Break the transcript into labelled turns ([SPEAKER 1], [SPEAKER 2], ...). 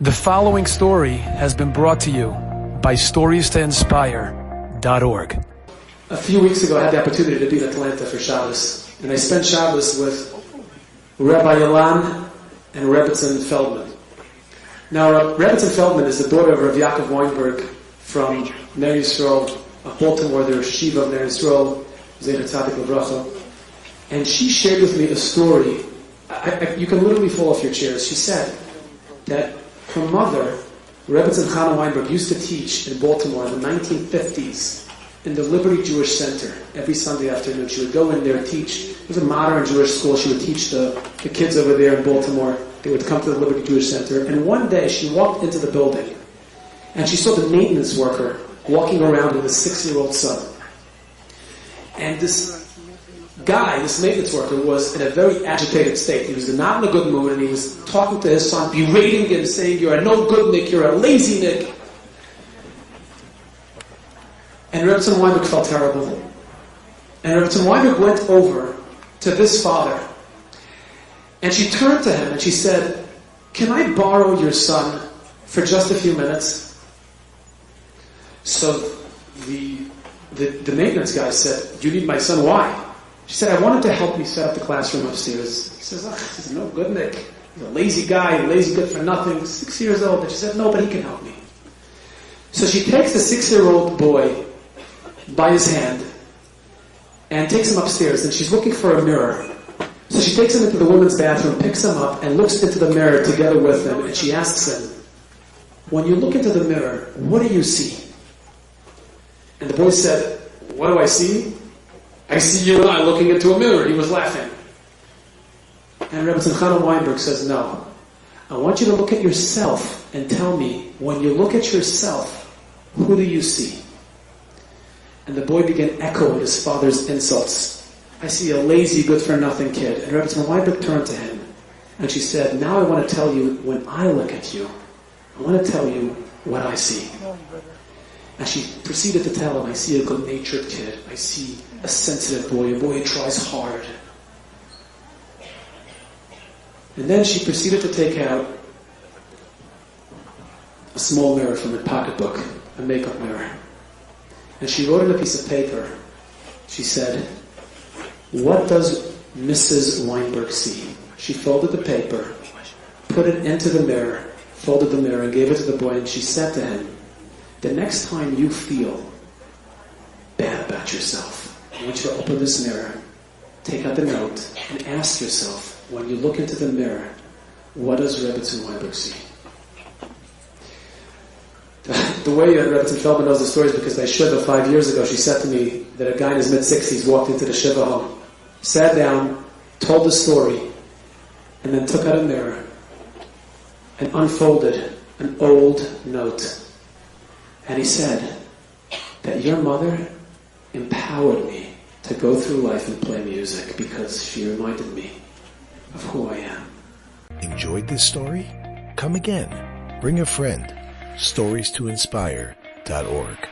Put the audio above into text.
[SPEAKER 1] The following story has been brought to you by StoriesToInspire.org.
[SPEAKER 2] A few weeks ago, I had the opportunity to be in Atlanta for Shabbos, and I spent Shabbos with Rabbi Yoel and Rebbetzin Feldman. Now, Rebbetzin Feldman is the daughter of Rav Yaakov Weinberg from Ner Yisrael of Baltimore, the Shiva of Ner Yisrael, Zecher Tzadik Livracha, and she shared with me a story. You can literally fall off your chairs. She said that her mother, Rebbetzin Chana Weinberg, used to teach in Baltimore in the 1950s in the Liberty Jewish Center every Sunday afternoon. She would go in there and teach. It was a modern Jewish school. She would teach the kids over there in Baltimore. They would come to the Liberty Jewish Center. And one day she walked into the building and she saw the maintenance worker walking around with a 6-year-old son. And this guy, this maintenance worker, was in a very agitated state. He was not in a good mood, and he was talking to his son, berating him, saying, "You're a no good Nick, you're a lazy Nick." And Rebbetzin Weinberg felt terrible. And Rebbetzin Weinberg went over to this father, and she turned to him and she said, "Can I borrow your son for just a few minutes?" So the maintenance guy said, "You need my son, why?" She said, "I wanted to help you set up the classroom upstairs." He says, "He's no good, Nick. He's a lazy guy, lazy good for nothing, 6 years old." And she said, "No, but he can help me." So she takes the 6-year-old boy by his hand and takes him upstairs, and she's looking for a mirror. So she takes him into the women's bathroom, picks him up, and looks into the mirror together with him, and she asks him, "When you look into the mirror, what do you see?" And the boy said, "What do I see? I see you and I looking into a mirror." He was laughing. And Rebbetzin Chana Weinberg says, "No. I want you to look at yourself and tell me, when you look at yourself, who do you see?" And the boy began echoing his father's insults. "I see a lazy, good-for-nothing kid." And Rebbetzin Weinberg turned to him, and she said, "Now I want to tell you, when I look at you, I want to tell you what I see." And she proceeded to tell him, "I see a good-natured kid. I see a sensitive boy, a boy who tries hard." And then she proceeded to take out a small mirror from her pocketbook, a makeup mirror. And she wrote on a piece of paper, she said, "What does Mrs. Weinberg see?" She folded the paper, put it into the mirror, folded the mirror, and gave it to the boy, and she said to him, "The next time you feel bad about yourself, I want you to open this mirror, take out the note, and ask yourself, when you look into the mirror, what does Rebbetzin Weinberg see?" The way Rebbetzin Feldman knows the story is because I Shiva 5 years ago, she said to me that a guy in his mid-60s walked into the Shiva home, sat down, told the story, and then took out a mirror and unfolded an old note. And he said that your mother empowered me to go through life and play music because she reminded me of who I am.
[SPEAKER 3] Enjoyed this story? Come again. Bring a friend. StoriesToInspire.org